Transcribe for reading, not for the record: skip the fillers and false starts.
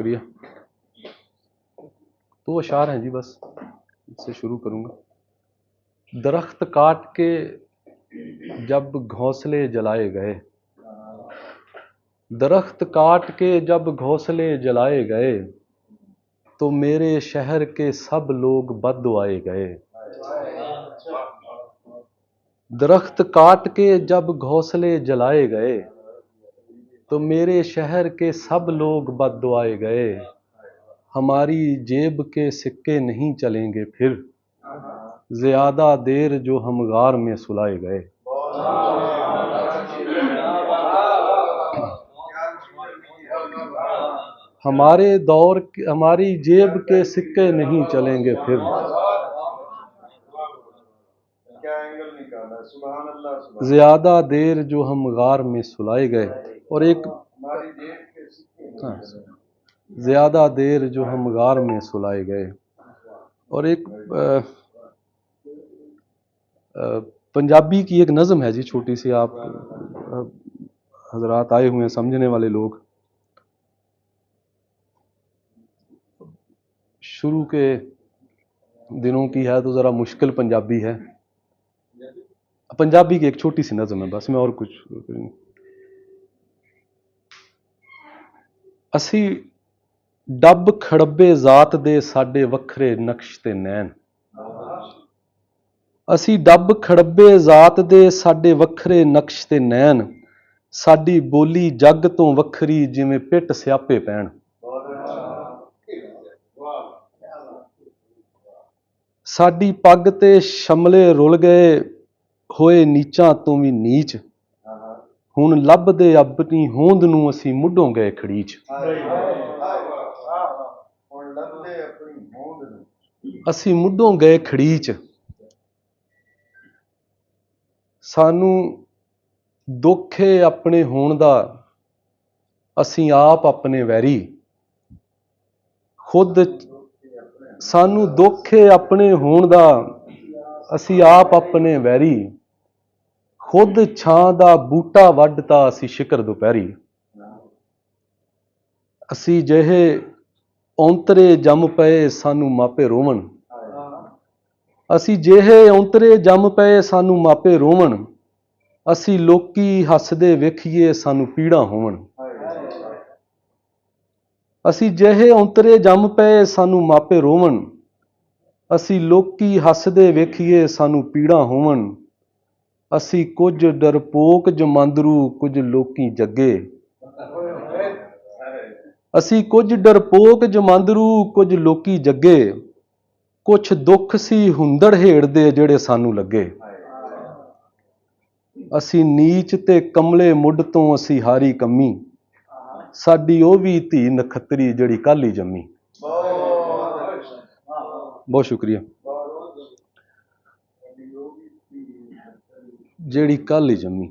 शुक्रिया। तो अशार हैं जी, बस इससे शुरू करूँगा। दरख्त काट के जब घोंसले जलाए गए, दरख्त काट के जब घोंसले जलाए गए, तो मेरे शहर के सब लोग बद्दुआए गए। दरख्त काट के जब घोंसले जलाए गए, तो मेरे शहर के सब लोग बद्दुआए गए। हमारी जेब के सिक्के नहीं चलेंगे फिर, ज़्यादा देर जो हम गार में सुलाए गए। हमारे दौर हमारी जेब के सिक्के नहीं चलेंगे फिर, ज़्यादा देर जो हम गार में सुलाए गए। और एक ज़्यादा देर जो हम गार में सुलाए गए। और एक पंजाबी की एक नज़म है जी, छोटी सी, आप हजरात आए हुए हैं समझने वाले लोग। शुरू के दिनों की है तो ज़रा मुश्किल पंजाबी है। पंजाबी की एक छोटी सी नज़म है बस, मैं और कुछ नहीं। असी डब खड़बे ज़ात दे साडे वखरे नक्श ते नैन। असी डब खड़बे ज़ात दे साडे वखरे नक्श ते नैन। साडी बोली जग तो वखरी जिवें पिट स्यापे पैण। साडी पग ते शमले रुल गए होए नीचां तो भी नीच। हुण लभदे अपनी होंद नूं असी मुढ़ों गए खड़ीच। असी मुढ़ों गए खड़ीच। सानू दुख है अपने होण दा, असी आप अपने वैरी। खुद सानू दुख है अपने होण दा, असी आप अपने वैरी। खुद छां दा बूटा वड्डता असी शिकर दुपहरी। असी ਜਿਹੇ औंतरे जम पए सानू मापे रोवण। असी ਜਿਹੇ औंतरे जम पए सानू मापे रोवण। असी लोकी हसदे वेखीए सानू पीड़ा होवण। असी ਜਿਹੇ औंतरे जम पए सानू मापे रोवण। असी लोकी हसदे वेखीए सानू पीड़ा होवण। असी कुछ डरपोक जमांदरू कुछ लोकी जगे। असी कुछ डरपोक जमांदरू कुछ लोकी जगे। कुछ दुख सी हुंदड़ हेड़दे जेड़े सानू लगे। असी नीच ते कमले मुढ़ तो असी हारी कमी। साडी ओ भी धी नखत्री जड़ी कल ही जम्मी। बहुत शुक्रिया। जड़ी कल ही जम्मी।